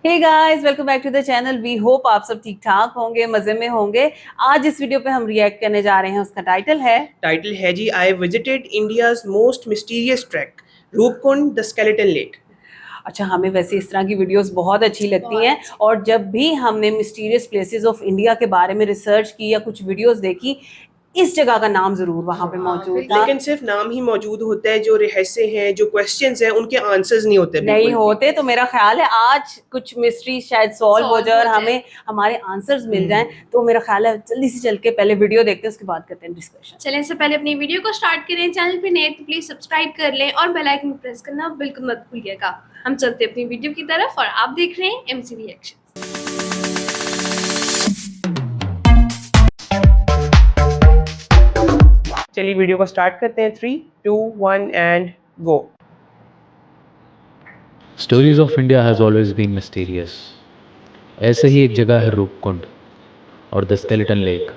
Hey guys, welcome back to the channel. We hope आप सब ठीक ठाक होंगे, मजे में होंगे। आज इस वीडियो पे हम रिएक्ट करने जा रहे हैं। उसका टाइटल है जी I visited India's most mysterious trek Roopkund the skeleton lake. अच्छा, हमें वैसे इस तरह की वीडियोस बहुत अच्छी लगती हैं और जब भी हमने मिस्टीरियस प्लेसेस ऑफ इंडिया के बारे में रिसर्च की या कुछ वीडियोस देखी, इस जगह का नाम जरूर वहां पे मौजूद था। लेकिन सिर्फ नाम ही मौजूद होता है, जो रहस्य हैं, जो क्वेश्चंस हैं, उनके आंसर्स नहीं होते नहीं बिल्कुल भी। होते। तो मेरा ख्याल है आज कुछ मिस्ट्री शायद सॉल्व हो जाए और हमें हमारे आंसर्स मिल जाएं। तो मेरा ख्याल है जल्दी से चल के पहले वीडियो देखते हैं, उसके बाद करते हैं डिस्कशन। चलें, इससे पहले अपनी वीडियो को स्टार्ट करें। चैनल पे नए तो प्लीज सब्सक्राइब कर लें और बेल आइकन प्रेस करना बिल्कुल मत भूलिएगा। हम चलते हैं अपनी वीडियो की तरफ और आप देख रहे हैं एमसी रिएक्शन। चलिए वीडियो को स्टार्ट करते हैं। 3, 2, 1 and go. Stories of India has always been mysterious. ऐसे ही एक जगह है रूपकुंड और द स्केलेटन लेक।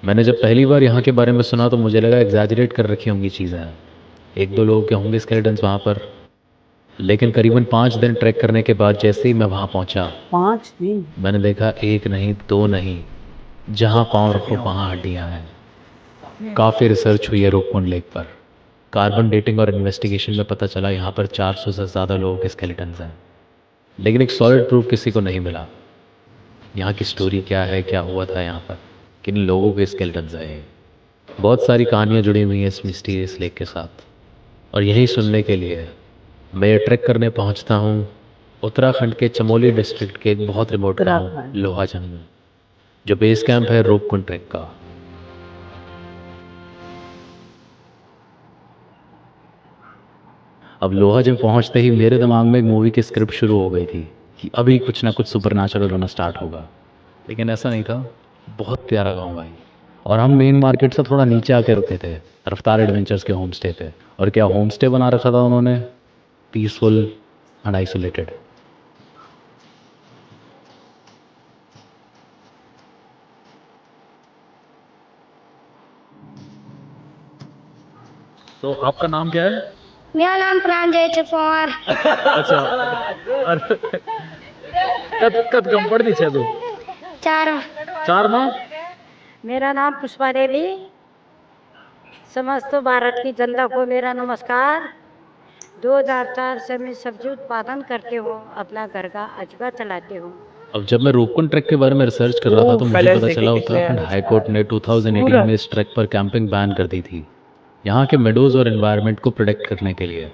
मैंने जब पहली बार यहाँ के बारे में सुना तो मुझे लगा एग्जैजरेट कर रखी होंगी चीज़ें, एक दो लोगों के होंगे स्केलेटन्स वहाँ पर। लेकिन करीबन 5 दिन ट्रैक करने के बाद जैसे ही मैं वहाँ पहुँचा, 5 दिन मैंने देखा एक नहीं दो नहीं, जहाँ पाँव रखो वहाँ हड्डियाँ हैं। काफ़ी रिसर्च हुई है रूपकुंड लेक पर। कार्बन डेटिंग और इन्वेस्टिगेशन में पता चला यहाँ पर 400 से ज़्यादा लोगों के स्केलेटन्स हैं, लेकिन एक सॉलिड प्रूफ किसी को नहीं मिला। यहाँ की स्टोरी क्या है, क्या हुआ था यहाँ पर, किन लोगों के स्केलेटन्स आए। बहुत सारी कहानियाँ जुड़ी हुई हैं इस मिस्टीरियस लेक के साथ, और यही सुनने के लिए मैं ये ट्रैक करने पहुँचता हूँ उत्तराखंड के चमोली डिस्ट्रिक्ट के एक बहुत रिमोट गाँव लोहाजंग में, जो बेस कैंप है रूपकुंड ट्रैक का। अब लोहाजंग पहुंचते ही मेरे दिमाग में एक मूवी की स्क्रिप्ट शुरू हो गई थी कि अभी कुछ ना कुछ सुपरनैचुरल होना स्टार्ट होगा, लेकिन ऐसा नहीं था। बहुत प्यारा गाँव भाई। और हम मेन मार्केट से थोड़ा नीचे आके रुके थे रफ्तार एडवेंचर्स के होम स्टे पे। और क्या होम स्टे बना रखा था उन्होंने, पीसफुल एंड आइसोलेटेड। तो आपका नाम क्या है? मेरा नाम प्रांजय चौहान। अच्छा, कद कद कम पढ़ दी छे तू? 4 माह। मेरा नाम पुष्पा देवी। समस्त भारत की जनता को मेरा नमस्कार। 2004 से मैं सब्जी उत्पादन करती हूँ, अपना घर का अजगा चलाती हूँ। अब जब मैं रूपकुंड ट्रैक के बारे में रिसर्च कर रहा था तो मुझे पता चला उत्तराखंड हाई कोर्ट ने 2018 में इस ट्रैक पर कैंपिंग बैन कर दी थी, यहाँ के मेडोज और एनवायरनमेंट को प्रोटेक्ट करने के लिए।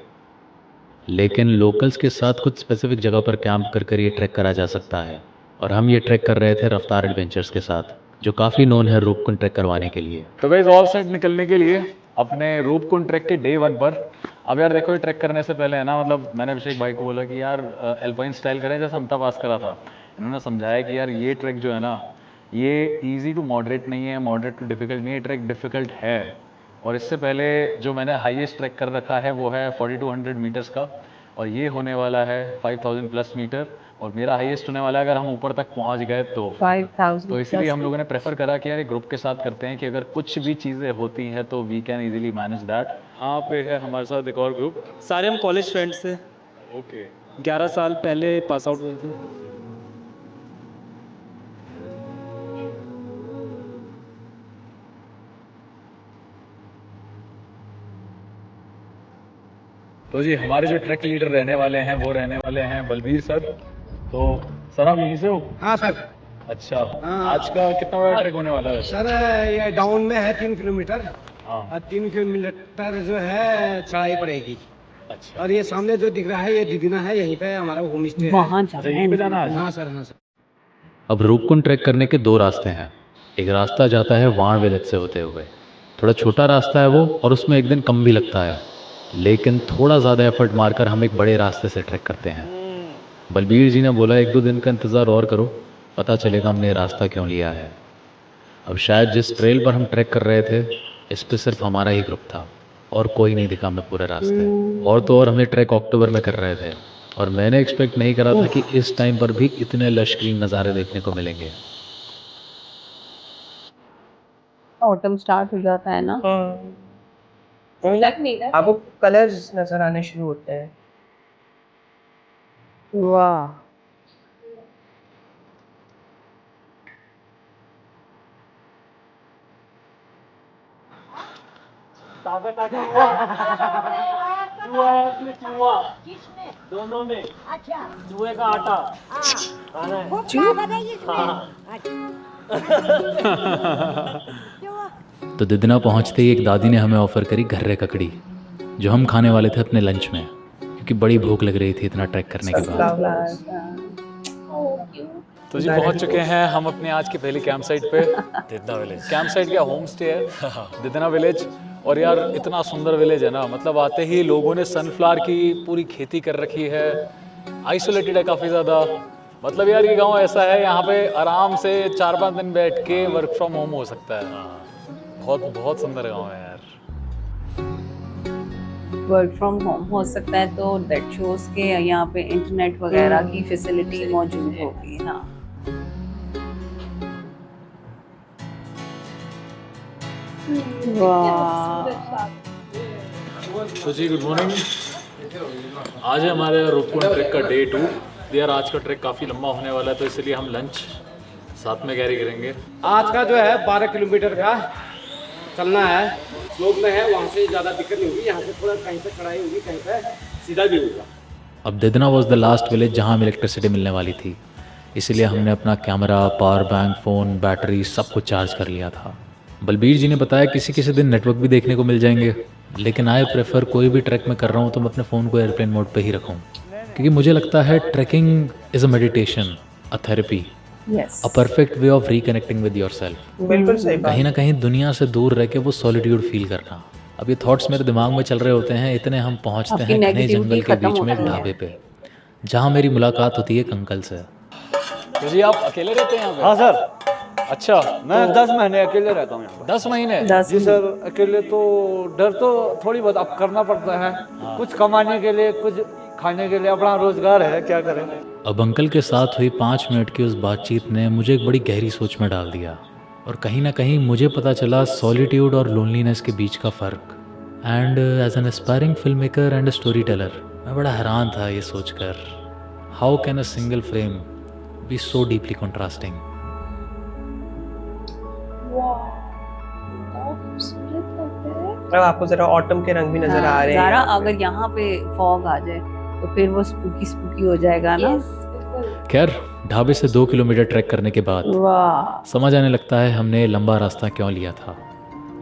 लेकिन लोकल्स के साथ कुछ स्पेसिफिक जगह पर कैंप कर ये ट्रैक करा जा सकता है, और हम ये ट्रैक कर रहे थे रफ्तार एडवेंचर्स के साथ, जो काफ़ी नोन है रूपकुंड ट्रैक करवाने के लिए। तो गाइस ऑल सेट निकलने के लिए अपने रूपकुंड ट्रैक के डे 1 पर। अब यार देखो, ये ट्रैक करने से पहले है ना, मतलब मैंने अभिषेक भाई को बोला कि यार एल्पाइन स्टाइल करें जैसे हमटा पास करा था। इन्होंने समझाया कि यार ये ट्रैक जो है ना, ये इजी टू मॉडरेट नहीं है, मॉडरेट टू डिफिकल्ट नहीं है, ट्रैक डिफिकल्ट है। और इससे पहले जो मैंने हाईएस्ट ट्रैक कर रखा है वो है 4200 मीटर्स का, और ये होने वाला है 5000 प्लस मीटर, और मेरा हाईएस्ट होने वाला है अगर हम ऊपर तक पहुंच गए तो 5000। तो इसलिए हम लोगों ने प्रेफर करा कि यार एक ग्रुप के साथ करते हैं कि अगर कुछ भी चीज़ें होती हैं तो we can easily manage that. यहाँ पे है हमारे साथ एक और ग्रुप। सारे हम कॉलेज फ्रेंड्स थे। ओके। 11 साल पहले पास आउट हुए थे। तो जी हमारे जो ट्रैक लीडर रहने वाले हैं वो रहने वाले हैं बलबीर सर। तो सर आप यहीं से हो? हाँ सर। अच्छा, आज का कितना बड़ा ट्रैक होने वाला है? सर ये डाउन में है 3 किलोमीटर। हाँ। और 3 किलोमीटर जो है चढ़ाई पड़ेगी। अच्छा, और ये सामने जो दिख रहा है ये दिदिना है, यहीं पे हमारा होम स्टे है। वहां अच्छा यहीं पे जाना है। हाँ सर, हाँ सर। अब रूपकुंड ट्रैक करने के 2 रास्ते हैं। एक रास्ता जाता है वाण विलेज से होते हुए, थोड़ा छोटा रास्ता है वो, और उसमें एक दिन कम भी लगता है, लेकिन थोड़ा ज़्यादा एफर्ट मारकर हम एक बड़े रास्ते से ट्रैक करते हैं। बलबीर जी ने बोला 1-2 दिन का इंतज़ार और करो, पता चलेगा हमने ये रास्ता क्यों लिया है। अब शायद जिस ट्रेल पर हम ट्रैक कर रहे थे, इस पर सिर्फ हमारा ही ग्रुप था और कोई नहीं दिखा हमें पूरे रास्ते। और तो और हमें ट्रैक अक्टूबर में कर रहे थे, और मैंने एक्सपेक्ट नहीं करा था कि इस टाइम पर भी इतने लश ग्रीन नज़ारे देखने को मिलेंगे। ऑटम स्टार्ट हो जाता है ना। आपको कलर्स नजर आने शुरू होते हैं। वाह, दोनों में चूहे का आटा खाना है। तो दिदना पहुंचते ही एक दादी ने हमें ऑफ़र करी घर्रे ककड़ी, जो हम खाने वाले थे अपने लंच में, क्योंकि बड़ी भूख लग रही थी इतना ट्रैक करने के बाद। तो जी पहुंच चुके हैं हम अपने आज की पहली कैंप साइट पे, दिदना विलेज। कैंप साइट क्या होम स्टे है, दिदना विलेज। और यार इतना सुंदर विलेज है ना, मतलब आते ही लोगों ने सनफ्लावर की पूरी खेती कर रखी है, आइसोलेटेड है काफ़ी ज़्यादा। मतलब यार ये गांव ऐसा है, यहाँ पे आराम से 4-5 दिन बैठ के वर्क फ्रॉम होम हो सकता है। बहुत बहुत सुंदर गांव है यार। वर्क फ्रॉम होम हो सकता है, तो दैट शोज के यहाँ पे इंटरनेट वगैरह की फैसिलिटी मौजूद होगी। हाँ, वाह। तो जी गुड मॉर्निंग। आज है हमारे रूपकुंड ट्रैक का डे 2। यार आज का ट्रैक काफ़ी लंबा होने वाला है, तो इसलिए हम लंच साथ में कैरी करेंगे। आज का जो है 12 किलोमीटर का चलना है। स्लोप में है, वहाँ से ज़्यादा दिक्कत नहीं होगी। यहाँ से थोड़ा कहीं पे चढ़ाई होगी, कहीं पे सीधा भी होगा। अब दिदना वॉज द लास्ट विलेज जहाँ हमें इलेक्ट्रिसिटी मिलने वाली थी, इसलिए हमने अपना camera, power bank, phone, battery सब कुछ चार्ज कर लिया था। बलबीर जी ने बताया किसी किसी दिन नेटवर्क भी देखने को मिल जाएंगे, लेकिन आई प्रेफर कोई भी ट्रैक में कर रहा हूँ तो मैं अपने फ़ोन को एयरप्लेन मोड पे ही रखूँ, क्योंकि मुझे लगता है trekking is a meditation, a therapy, a perfect way of reconnecting with yourself. बिल्कुल सही बात। कहीं ना कहीं दुनिया से दूर रह के वो सॉलिट्यूड फील करना। अब ये थॉट्स मेरे दिमाग में चल रहे होते हैं, इतने हम पहुँचते हैं घने जंगल के बीच में एक ढाबे पे, जहाँ मेरी मुलाकात होती है एक अंकल से। तो जी आप अकेले रहते हैं यहाँ पे? हाँ सर, अच्छा, मैं 10 महीने अकेले रहता हूँ यहाँ पर। 10 महीने? जी सर, अकेले तो डर तो थोड़ी बहुत अब करना पड़ता है। कुछ कमाने के लिए, कुछ खाने के लिए, अपना रोजगार है, क्या करें। अब अंकल के साथ हुई 5 मिनट की उस बातचीत ने मुझे एक बड़ी गहरी सोच में डाल दिया, और कहीं ना कहीं मुझे पता चला सॉलिट्यूड और लोनलीनेस के बीच का फ़र्क। And as an aspiring film maker and story teller, मैं बड़ा हैरान था ये सोचकर, how can a single frame be so deeply contrasting. अब आपको जरा ऑटम के रंग भी नजर आ रहे हैं। ज़रा अगर यहाँ पे फॉग आ जाए तो फिर वो स्पूकी स्पूकी हो जाएगा ना। खैर, ढाबे से 2 किलोमीटर ट्रैक करने के बाद वाह, समझ आने लगता है हमने लंबा रास्ता क्यों लिया था।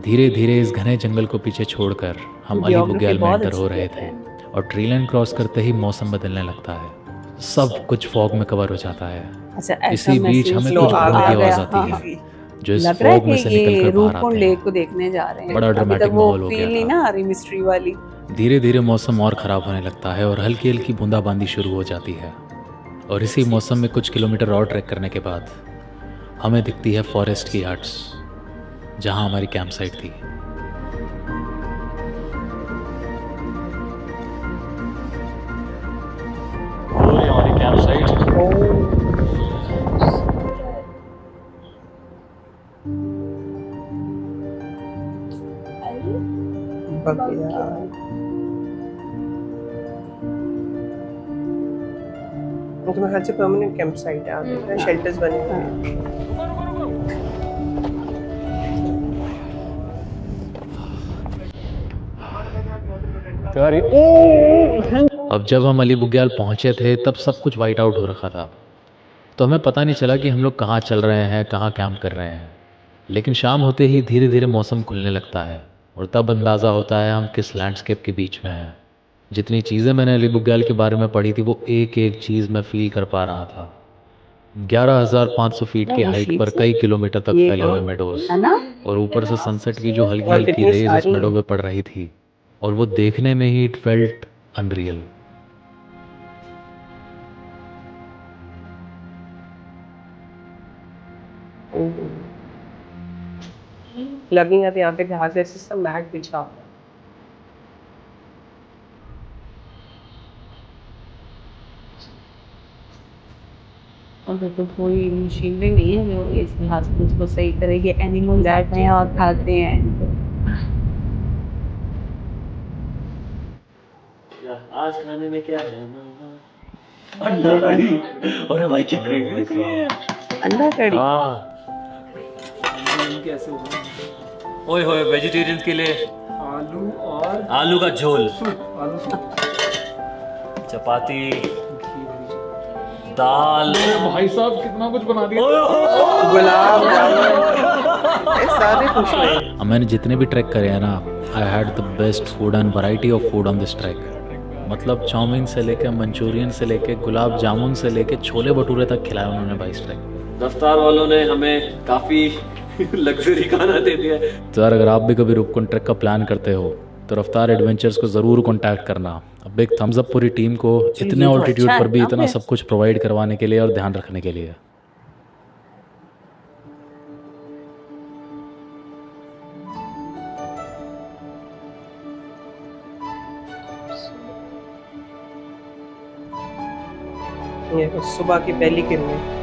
धीरे धीरे इस घने जंगल को पीछे छोड़कर हम अली बुग्याल में एंटर हो रहे थे, और ट्री लाइन क्रॉस करते ही मौसम बदलने लगता है, सब कुछ फॉग में कवर हो जाता है। अच्छा, ऐसा इसी बीच हमें महसूस कुछ आ घोड़ों की गया। आवाज़ आती हाँ, है, जो इस लग रहा है फॉग में कि से ये निकल कर बाहर रूपकुंड आते हैं। लेक को देखने जा रहे हैं। बड़ा अभी ड्रामेटिक तक वो माहौल हो फील गया नहीं था। ना आ रही मिस्ट्री वाली। धीरे धीरे मौसम और ख़राब होने लगता है और हल्की हल्की बूंदाबांदी शुरू हो जाती है, और इसी मौसम में कुछ किलोमीटर और ट्रैक करने के बाद हमें दिखती है फॉरेस्ट की हट्स, जहाँ हमारी कैंप साइट थी। और ये हमारी कैंप साइट। तो मेरे से परमानेंट कैंप साइट है, आप देख रहे हैं शेल्टर्स बने हुए हैं। अब जब हम अली बुग्याल पहुँचे थे तब सब कुछ वाइट आउट हो रखा था, तो हमें पता नहीं चला कि हम लोग कहाँ चल रहे हैं, कहाँ कैंप कर रहे हैं। लेकिन शाम होते ही धीरे धीरे मौसम खुलने लगता है, और तब अंदाज़ा होता है हम किस लैंडस्केप के बीच में हैं। जितनी चीज़ें मैंने अली बुग्याल के बारे में पढ़ी थी, वो एक एक चीज़ मैं फील कर पा रहा था। 11,500 फीट की हाइट पर कई किलोमीटर तक फैले हुए मेडोज, और ऊपर से सनसेट की जो हल्की हल्की रेज इस मेडो में पड़ रही थी, और वो देखने में ही इट फेल्ट अनरियल। लगेगा तो यहाँ पे घास जैसे सब मैट बिछा हुआ है। और तो कोई मशीनरी नहीं है जो इस घास फूस को सही तरह के एनिमल जाते हैं और खाते हैं। आज खाने में क्या है? अंडा कड़ी। अरे भाई क्या क्रेजी है। अंडा कड़ी। हाँ। कैसे हुआ? ओए होए, वेजिटेरियन के लिए आलू और आलू का झोल, आलू चपाती, दाल। भाई साहब कितना कुछ बना दिया। गुलाब जामुन, ये सारे खुश हुए। मैंने जितने भी ट्रैक करे हैं ना, I had the best food and variety of food on this track. मतलब चाउमीन से लेके मंचूरियन से लेके गुलाब जामुन से लेके छोले भटूरे तक खिलाया उन्होंने भाई इस ट्रैक। रफ्तार वालों ने हमें काफ़ी लग्जरी खाना दे दिया है। तो यार अगर आप भी कभी रूपकुंड ट्रैक का प्लान करते हो तो रफ्तार एडवेंचर्स को ज़रूर कॉन्टैक्ट करना। अब एक थम्स अप पूरी टीम को इतने तो ऑल्टीट्यूड अच्छा पर है भी ना इतना फिर। सब कुछ प्रोवाइड करवाने के लिए और ध्यान रखने के लिए। ये सुबह की पहली किरणें,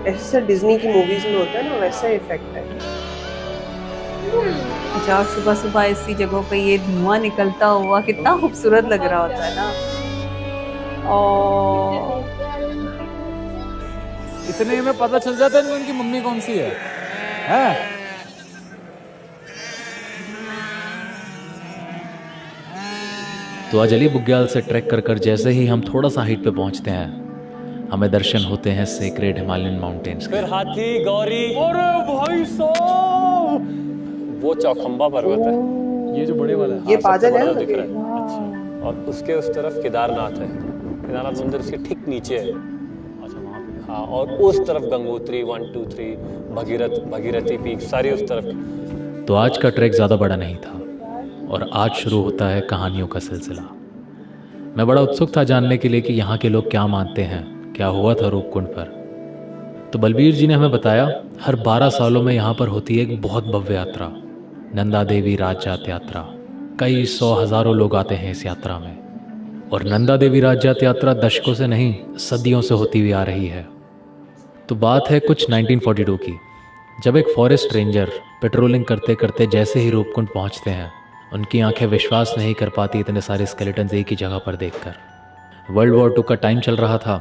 ऐसा डिज्नी की मूवीज में होता है ना, वैसा इफेक्ट है। अच्छा, सुबह सुबह ऐसी जगहों पे ये धुआं निकलता हुआ कितना खूबसूरत लग रहा होता है ना। और इतने में पता चल जाता है इनकी मम्मी कौन सी है, हैं? तो आज अली बुग्याल से ट्रैक कर जैसे ही हम थोड़ा सा हाइट पे पहुंचते हैं, हमें दर्शन होते हैं सेक्रेड हिमालयन माउंटेन्स के। फिर हाथी, गौरी। अरे भाई साहब, वो चौखंबा पर्वत है, ये जो बड़े वाला है। ये बादल है बड़ा ना दिख रहा है। अच्छा, और उसके उस तरफ केदारनाथ है। केदारनाथ मंदिर उसके ठीक नीचे है। अच्छा, वहाँ पे। हाँ, और उस तरफ गंगोत्री 1 2 3 भगीरथी पीक सारी उस तरफ। तो आज का ट्रैक ज़्यादा बड़ा नहीं था और आज शुरू होता है कहानियों का सिलसिला। मैं बड़ा उत्सुक था जानने के लिए कि यहाँ के लोग क्या मानते हैं, क्या हुआ था रूपकुंड पर। तो बलबीर जी ने हमें बताया हर 12 सालों में यहाँ पर होती है एक बहुत भव्य यात्रा, नंदा देवी राजजात यात्रा। कई 100 हज़ारों लोग आते हैं इस यात्रा में। और नंदा देवी राजजात यात्रा दशकों से नहीं सदियों से होती हुई आ रही है। तो बात है कुछ 1942 की, जब एक फॉरेस्ट रेंजर पेट्रोलिंग करते करते जैसे ही रूपकुंड पहुँचते हैं, उनकी आंखें विश्वास नहीं कर पाती इतने सारे स्केलेटन्स एक ही जगह पर देखकर। वर्ल्ड वॉर 2 का टाइम चल रहा था,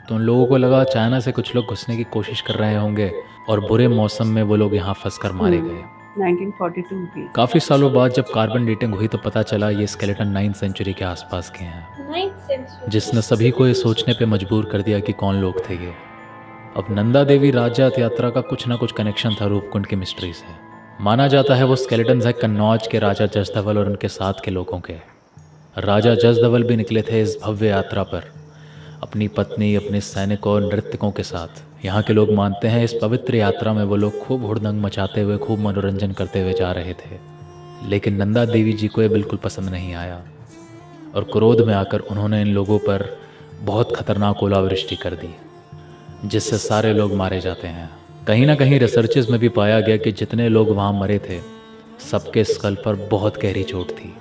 तो उन लोगों को लगा चाइना से कुछ लोग घुसने की कोशिश कर रहे होंगे और बुरे मौसम में वो लोग यहाँ फंस कर मारे गए। 1942 की। काफ़ी सालों बाद जब कार्बन डेटिंग हुई तो पता चला ये स्केलेटन 9th सेंचुरी के आसपास के हैं, 9th century। जिसने सभी को ये सोचने पे मजबूर कर दिया कि कौन लोग थे ये। अब नंदा देवी राजजात यात्रा का कुछ ना कुछ कनेक्शन था रूपकुंड की मिस्ट्री से। माना जाता है वो स्केलेटन्स है कन्नौज के राजा जसदवल और उनके साथ के लोगों के। राजा जसदवल भी निकले थे इस भव्य यात्रा पर अपनी पत्नी, अपने सैनिकों और नृत्यकों के साथ। यहाँ के लोग मानते हैं इस पवित्र यात्रा में वो लोग खूब हुड़दंग मचाते हुए, खूब मनोरंजन करते हुए जा रहे थे। लेकिन नंदा देवी जी को ये बिल्कुल पसंद नहीं आया और क्रोध में आकर उन्होंने इन लोगों पर बहुत खतरनाक ओलावृष्टि कर दी, जिससे सारे लोग मारे जाते हैं। कहीं ना कहीं रिसर्चेस में भी पाया गया कि जितने लोग वहाँ मरे थे सबके स्कल पर बहुत गहरी चोट थी।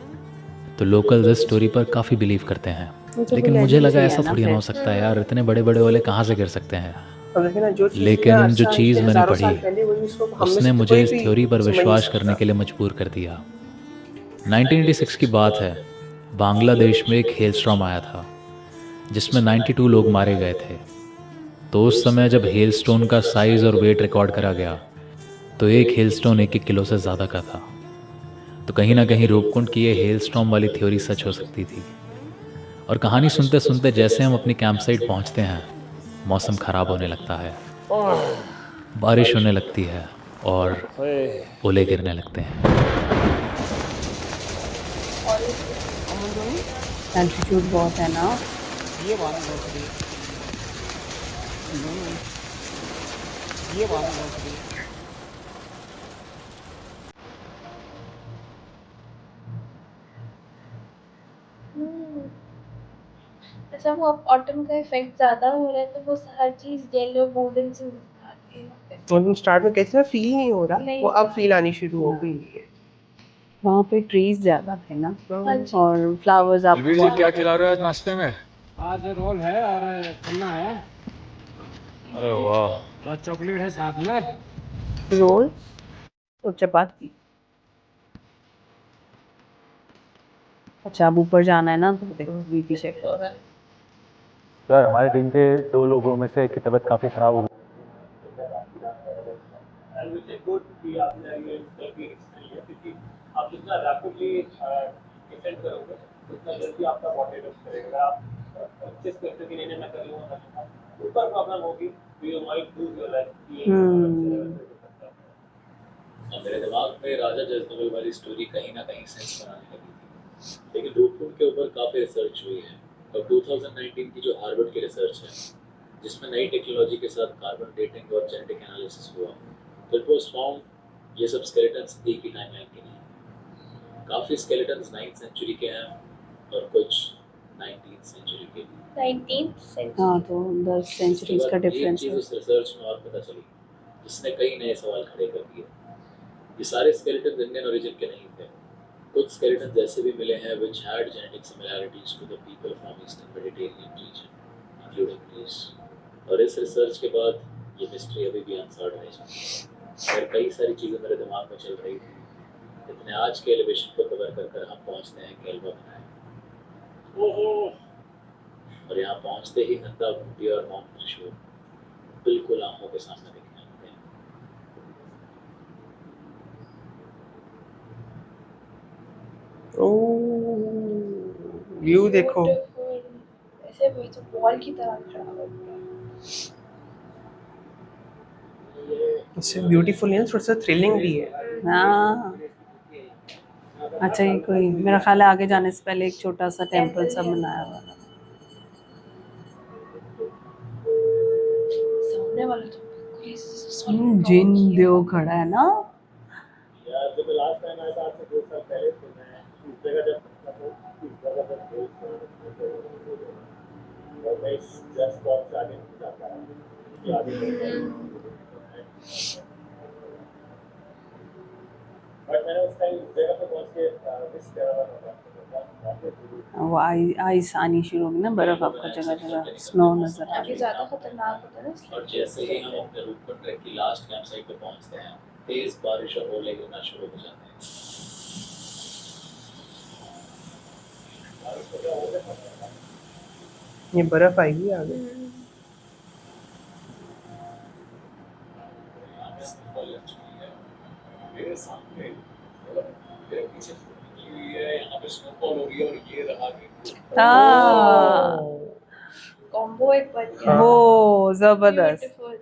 तो लोकल इस स्टोरी पर काफ़ी बिलीव करते हैं, लेकिन मुझे लगा ऐसा थोड़ी ना हो सकता है यार, इतने बड़े बड़े वाले कहाँ से गिर सकते हैं। अब देखिए ना, लेकिन जो चीज़ मैंने हज़ारों साल पढ़ी पहले वही उसको हम में उसने से मुझे कोई इस भी थ्योरी पर समझ नहीं विश्वास सकता। करने के लिए मजबूर कर दिया। 1986 की बात है, बांग्लादेश में एक हेलस्टॉर्म आया था जिसमें 92 लोग मारे गए थे। तो उस समय जब हेलस्टोन का साइज़ और वेट रिकॉर्ड करा गया तो एक हेलस्टोन 1 किलो से ज़्यादा का था। तो कहीं ना कहीं रूपकुंड की ये हेलस्टॉर्म वाली थ्योरी सच हो सकती थी। और कहानी सुनते सुनते जैसे हम अपनी कैंप साइट पहुँचते हैं, मौसम ख़राब होने लगता है, बारिश होने लगती है और ओले गिरने लगते हैं। एल्टीट्यूड बहुत है ना। अच्छा, वो अब ऑटम का इफेक्ट ज्यादा हो रहा है तो वो हर चीज येलो गोल्डन से दिखाती है। तो तुम स्टार्ट में कैसे फील नहीं हो रहा, नहीं। वो अब फील आनी शुरू हो गई है। वहाँ पे ट्रीज ज्यादा थे ना हाँ जी। और फ्लावर्स आप बलबीर जी क्या खिला रहे हो आज नाश्ते में? आज रोल है और खाना है अरे वाह, और चॉकलेट है साथ में। रोल और चपाती। अच्छा, अब ऊपर जाना है ना, तो देखो बीपी चेक हो रहा है। सर हमारे टीम के 2 लोगों में से एक की तबीयत काफ़ी ख़राब हो गई। एंड विच इज गुड कि आपने ये टेक्निक्स है क्योंकि आप जितना रैपिडली डिसेंड करोगे उतना जल्दी आपका बॉडी अडॉप्ट करेगा। आप 25 करते कि नहीं मैं कर लूँगा ऊपर प्रॉब्लम होगी तो you might lose your life. और मेरे दिमाग में राजा जजनबल वाली स्टोरी कहीं ना कहीं सेंस बनाने लगी थी, लेकिन रूपकुंड के ऊपर काफ़ी रिसर्च हुई है और 2019 की जो हार्वर्ड की रिसर्च है जिसमें नई टेक्नोलॉजी के साथ कार्बन डेटिंग और जेनेटिक एनालिसिस हुआ तो इट वाज फाउंड ये सब स्केलेटन्स एक ही टाइमलाइन के नहीं, काफ़ी स्केलेटन्स 9th सेंचुरी के हैं और कुछ 19th सेंचुरी के। 19th century। हाँ, तो 10 सेंचुरीज का एक डिफरेंस चीज़ है। उस रिसर्च में और पता चली जिसने कई नए सवाल खड़े कर दिए। ये सारे स्केलेटन्स इंडियन ओरिजिन के नहीं थे, कुछ स्केलेटन्स ऐसे भी मिले हैं which had genetic similarities to the people from eastern Mediterranean region, including Greece। और इस रिसर्च के बाद ये मिस्ट्री अभी भी अनसॉल्व्ड रह जाती है और कई सारी चीज़ें मेरे दिमाग में चल रही थी। इतने आज के एलिवेशन को कवर कर हम पहुँचते हैं केल्वा बनाए और यहाँ पहुँचते ही नंदा घूटी और माउंट त्रिशूल बिल्कुल आंखों के सामने दिखने लगते हैं। व्यू देखो, Beautiful। ऐसे भी तो वॉल की तरह खड़ा हो। इससे ब्यूटीफुल है, थोड़ा सा थ्रिलिंग भी है। हाँ, अच्छा, ये कोई मेरा ख्याल है आगे जाने से पहले एक छोटा सा टेम्पल सा बनाया हुआ है। सामने वाला तो बिल्कुल ही solid जिन rock ही है। देव खड़ा है ना। यार जब लास्ट टाइम आया था आज से 2 साल पहले तो मैं इस जगह और मैं इस जस्ट स्पॉट से आगे नहीं जाता ये आगे बट मैंने उस टाइम इस जगह पे पहुंच के मिस करा था। वो आइस आनी शुरू होगी ना, बर्फ आपको जगह जगह स्नो नजर आ अभी रही ज्यादा खतरनाक होता है ना इसलिए। और जैसे ही हम अपने रूपकुंड ट्रैक की लास्ट कैंप साइट पे पहुंचते हैं तेज बारिश और ओले गिरना शुरू हो जाते हैं। ये बर्फ आएगी आगे। मेरे सामने मेरे पीछे यहाँ पे स्नोफॉल हो रही है और ये रहा कॉम्बो एक बन गया। वो जबरदस्त। Beautiful।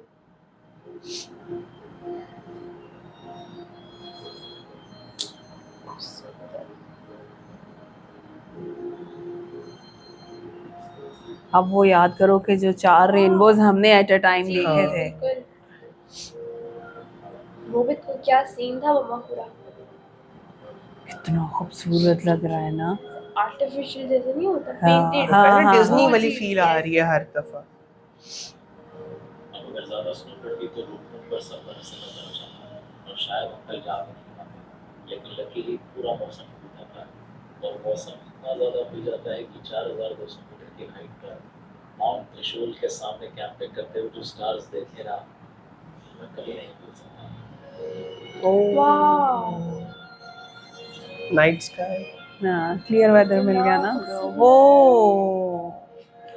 अब वो याद करो कि जो 4 रेनबोज हमने एट अ टाइम जी, देखे थे। बिल्कुल। वो भी तो क्या सीन था मम्मा, पूरा कितना खूबसूरत लग रहा है ना। आर्टिफिशियल जैसे नहीं होता, हाँ, पेंटेड। हाँ, डिज्नी हाँ, वाली जी, फील आ रही है हर दफा। अब अगर ज़्यादा स्नो पड़ती तो रूपकुंड पर सफर से नजर आ जाता और शायद हम कल जा भी नहीं पाते, लेकिन लकीली पूरा मौसम खुलता था और मौसम इतना ज़्यादा खुल जाता है कि 4200 मीटर की हाइट पर माउंट त्रिशूल के सामने कैंपिंग करते हुए जो स्टार्स देखे ना मैं कभी नहीं भूल सकता। वाह। Night sky. हाँ, क्लियर वेदर मिल गया ना। वो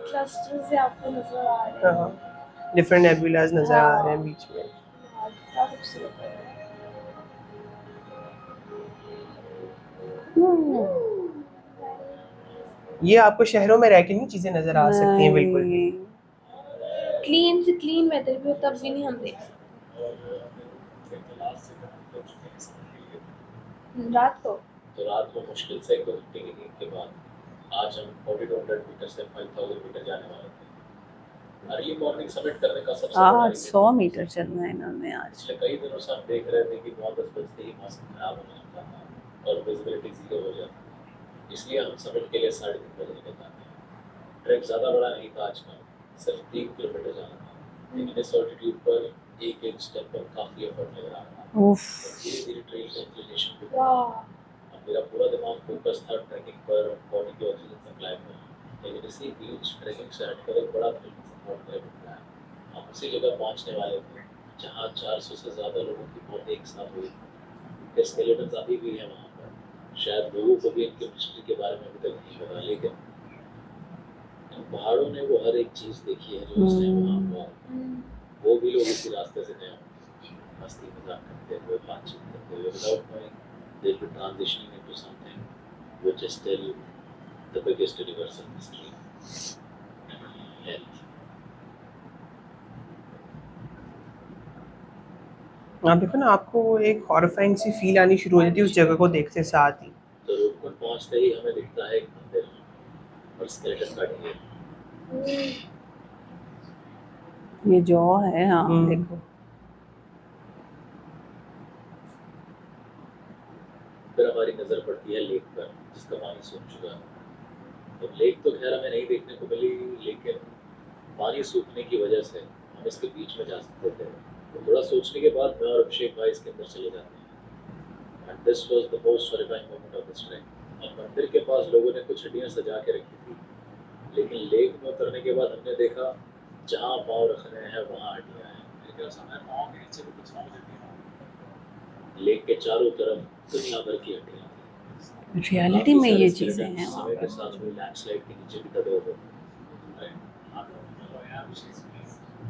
क्लस्टर से आपको नजर आ रहे हैं। डिफरेंट नेबुलास नजर आ रहे हैं बीच में। हाँ, कितना खूबसूरत है। ये आपको शहरों में रह के नहीं चीजें नजर आ सकती हैं बिल्कुल भी। क्लीन से क्लीन वेदर भी हो तब भी नहीं हम देख सकते। रात को तो रात को मुश्किल से 1 घंटे की नींद के बाद आज हम 4200 मीटर से 5000 मीटर जाने वाले थे। अर्ली मॉर्निंग समिट करने का सबसे बड़ा आज 100 मीटर चलना है इन्होंने आज। पिछले कई दिनों से हम देख रहे थे कि 9-10 बजते ही मौसम खराब होने लगता था और विजिबिलिटी 0 हो जाती, इसलिए हम समिट के लिए 3:30 बजे निकल जाते हैं। ट्रैक ज़्यादा बड़ा नहीं था आज का, सिर्फ 3 किलोमीटर जाना था, लेकिन इस ऑल्टीट्यूड पर एक स्टेप पर काफ़ी एफर्ट लग रहा था। उफ, धीरे धीरे ट्रेल का इंक्लिनेशन भी वाह। मेरा पूरा दिमाग फोकस था ट्रैकिंग पर, बॉडी की ऑक्सीजन सप्लाई पर, लेकिन इसी बीच ट्रैकिंग से हटकर एक बड़ा थ्रिलिंग सपोर्ट कर मिला है। हम उसी जगह पहुंचने वाले थे जहां 400 से ज़्यादा लोगों की मौत एक साथ हुई। उनके स्केलेटन्स अभी भी हैं वहाँ पर। शायद लोगों को भी इनकी मिस्ट्री के बारे में अभी तक नहीं पता, लेकिन इन पहाड़ों ने वो हर एक चीज़ देखी है जो उस टाइम वहाँ हुआ, वो भी लोग इसी रास्ते से गए। मस्ती मजाक करते हुए, बातचीत करते हुए, without knowing they'll be transitioning into something which is still the biggest universal mystery, health. आप देखो ना, आपको एक हॉरिफाइंग सी फील आनी शुरू हो जाती है उस जगह को देखते साथ ही। तो रूपकुंड पहुंचते ही हमें दिखता है एक मंदिर और स्केलेटन का ढेर। ये जॉ है, हाँ देखो। फिर हमारी नजर पड़ती है लेक पर, जिसका पानी सूख चुका है। तो लेक तो खैर हमें नहीं देखने को मिली, लेकिन पानी सूखने की वजह से हम इसके बीच में जा सकते थे। तो थोड़ा सोचने के बाद मैं और अभिषेक भाई इसके अंदर चले जाते हैं। And this was the most horrifying moment of this track. और मंदिर के पास लोगों ने कुछ हड्डियां सजा के रखी थी, लेकिन लेक में उतरने के बाद हमने देखा जहाँ पाँव रख रहे हैं वहाँ हड्डियां हैं। मेरे ख्याल से हमारे पाँव के नीचे भी कुछ हड्डियां। लेक के चारों तरफ दुनिया भर की हड्डियां थी। रियलिटी में ये चीजें हैं वहाँ समय के पर। साथ हुई लैंडस्लाइड के नीचे भी दबे हुए।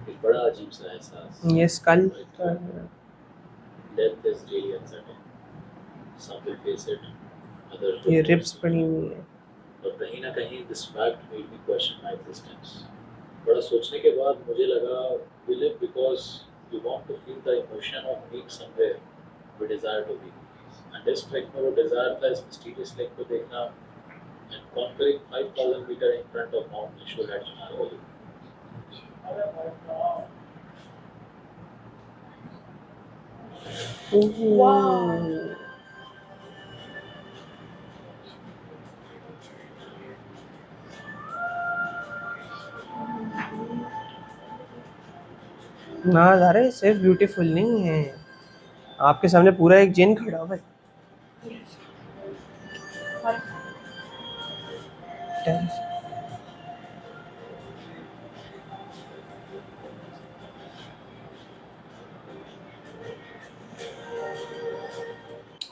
एक बड़ा अजीब सा एहसास। ये school Death is really uncertain. Some will face it, others will ये face रिब्स it. पड़ी हुई है। और कहीं ना कहीं this fact made me question my existence. बड़ा सोचने के बाद मुझे लगा we live because we want to feel the emotion of being somewhere we desire to be. And this trek में वो desire था इस mysterious lake को देखना and conquering 5,000 meter in front of Mount Nishwal at Chinaroli. नज़ारा सिर्फ beautiful नहीं है, आपके सामने पूरा एक जिन खड़ा हुआ है।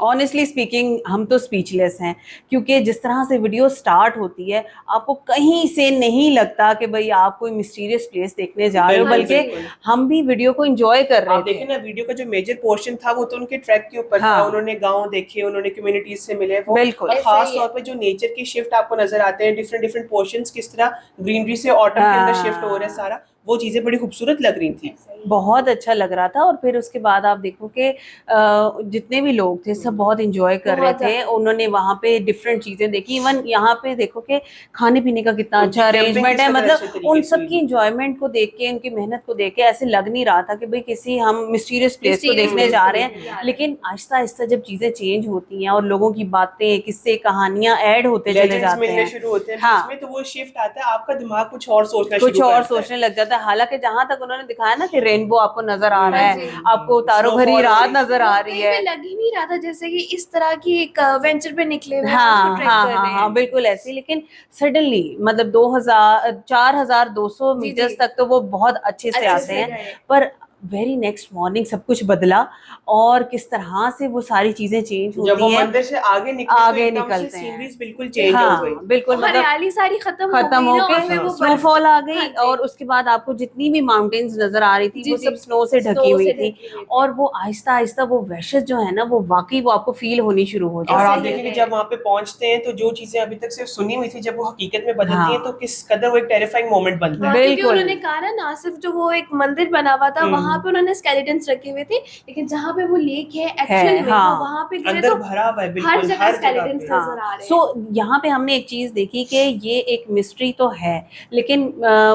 ऑनेस्टली स्पीकिंग हम तो स्पीचलेस हैं, क्योंकि जिस तरह से वीडियो स्टार्ट होती है आपको कहीं से नहीं लगता कि भाई आप कोई मिस्टीरियस प्लेस देखने जा रहे हो, बिल्कुल, बल्कि बिल्कुल। हम भी वीडियो को एंजॉय कर आप रहे देखें थे। ना, वीडियो का जो मेजर पोर्शन था वो तो उनके ट्रैक के ऊपर था। हाँ। उन्होंने गांव देखे, उन्होंने कम्युनिटीज से मिले वो, बिल्कुल। और खास तौर पे जो नेचर की शिफ्ट आपको नजर आते हैं, डिफरेंट डिफरेंट पोर्शंस किस तरह ग्रीनरी से ऑटम के अंदर शिफ्ट हो रहा है सारा, वो चीजें बड़ी खूबसूरत लग रही थी। बहुत अच्छा लग रहा था। और फिर उसके बाद आप देखो कि जितने भी लोग थे सब बहुत एंजॉय कर रहे बहुत थे। उन्होंने वहाँ पे डिफरेंट चीजें देखी। इवन यहाँ पे देखो कि खाने पीने का कितना उनकी अच्छा camping अरेंजमेंट किस है। कदर मतलब अच्छे तरीके उन से सब की हुई। एंजॉयमेंट को देख के, उनकी मेहनत को देख के ऐसे लग नहीं रहा था कि भाई किसी हम मिस्टीरियस प्लेस को देखने जा रहे हैं। लेकिन आहिस्ता आहिस्ता जब चीजें चेंज होती हैं और लोगों की बातें, किस्से, कहानियां ऐड होते चले लेजेंड्स जाते मिलने हैं, शुरू होते हैं हाँ। बीच में, तो वो शिफ्ट आता है, आपका दिमाग कुछ और सोचना कुछ शुरू और करता है। सोचने लग जाता है। हालांकि जहां तक उन्होंने दिखाया ना कि रेनबो आपको नजर आ रहा हाँ है, जी। आपको तारों भरी Snowfall रात हो रही है। नजर आ रही कहीं है। पे लग ही नहीं रहा था जैसे कि इस तरह की एक वेंचर पे निकले हुए हैं, हाँ ट्रैक हाँ कर हाँ रहे हाँ हैं। बिल्कुल ऐसे। लेकिन सडनली मतलब 4200 जी, मीटर्स जी। तक तो वो बहुत अच्छे से अच्छे आते से हैं, गए। पर वेरी नेक्स्ट मॉर्निंग सब कुछ बदला। और किस तरह से वो सारी चीजें चेंज जब होती वो हैं, मंदिर से आगे निकले तो आगे एकदम से निकलते हैं। सीनरीज बिल्कुल चेंज हो हाँ गई। बिल्कुल, मतलब हरियाली सारी खत्म खत्म हो गई ना, होके और फिर वो स्नोफॉल आ गई। हाँ जी। और उसके बाद आपको जितनी भी माउंटेन्स नजर आ रही थी जी, वो जी। सब स्नो से स्नो ढकी हुई से थी। ढकी हुई थी। और वो आहिस्ता आहिस्ता वो वहशत जो है ना, वो वाकई वो आपको फील होनी शुरू हो और जाती आप है। देखेंगे जब वहाँ पे पहुंचते हैं तो जो चीजें अभी तक सिर्फ सुनी हुई थी, जब वो हकीकत में बदलती हाँ। हैं तो किस कदर वो एक टेरिफाइंग मोमेंट बनता हाँ, है। क्योंकि बिल्कुल। उन्होंने कहा ना सिर्फ जो वो एक मंदिर बना हुआ था वहां पे उन्होंने स्केलेटन्स रखे हुए थे, लेकिन जहाँ पे वो लेक है एक्चुअल में हाँ। वो वहां पे गए अंदर तो भरा हुआ है हर बिल्कुल, जगह हर जगह स्केलेटन्स पे। नजर आ रहे हैं। सो यहाँ पे हमने एक चीज देखी कि ये एक मिस्ट्री तो है, लेकिन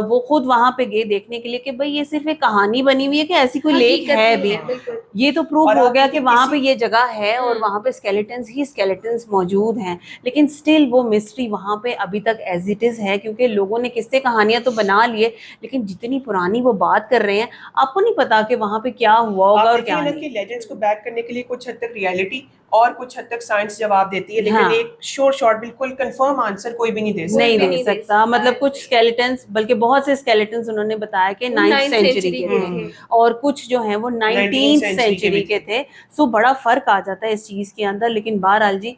वो खुद वहां पे गए देखने के लिए कि भाई ये सिर्फ एक कहानी बनी हुई है कि ऐसी कोई लेक हकीकत है में भी। है, बिल्कुल। ये तो प्रूफ और हो आप गया कि देखिए वहां पे किसी- ये जगह है और वहां पे स्केलेटन्स ही स्केलेटन्स मौजूद हैं। लेकिन स्टिल वो मिस्ट्री वहां पे अभी तक एज इट इज है, क्योंकि लोगों ने किस्से कहानियां तो बना लिए, लेकिन जितनी पुरानी वो बात कर रहे हैं आपको नहीं पता कि वहां पे क्या हुआ होगा आप और देखिए क्या ना नहीं। कि लेजेंड्स को बैक करने के लिए कुछ हद तक रियलिटी और कुछ हद तक साइंस जवाब देती है, लेकिन हाँ। एक शॉर्ट बिल्कुल कंफर्म आंसर कोई भी नहीं दे सकता। नहीं भी दे नहीं दे सकता। सकता मतलब है। कुछ स्केलेटन्स, बल्कि बहुत से स्केलेटन्स उन्होंने बताया कि 9th सेंचुरी के थे और कुछ जो है वो 19th सेंचुरी के थे। सो बड़ा फर्क आ जाता है इस चीज के अंदर। लेकिन बहरहाल जी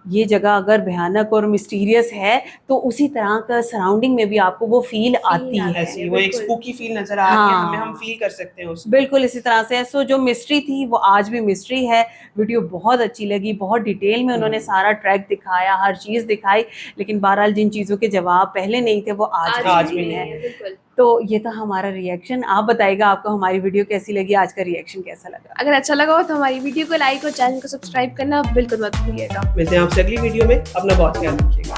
ये जगह अगर भयानक और मिस्टीरियस है तो उसी तरह का सराउंडिंग में भी आपको वो फील आती है। ऐसी वो एक स्पूकी फील नजर आ रही है हाँ। हमें, हम फील कर सकते हैं उसको। बिल्कुल इसी तरह से है। सो जो मिस्ट्री थी वो आज भी मिस्ट्री है। वीडियो बहुत अच्छी लगी, बहुत डिटेल में उन्होंने सारा ट्रैक दिखाया, हर चीज़ दिखाई, लेकिन बहरहाल जिन चीज़ों के जवाब पहले नहीं थे वो आज भी नहीं है। बिल्कुल। तो ये था हमारा रिएक्शन। आप बताइएगा आपको हमारी वीडियो कैसी लगी, आज का रिएक्शन कैसा लगा। अगर अच्छा लगा हो तो हमारी वीडियो को लाइक और चैनल को सब्सक्राइब करना बिल्कुल मत भूलिएगा। मिलते हैं आपसे अगली वीडियो में, अपना बहुत ख्याल रखिएगा।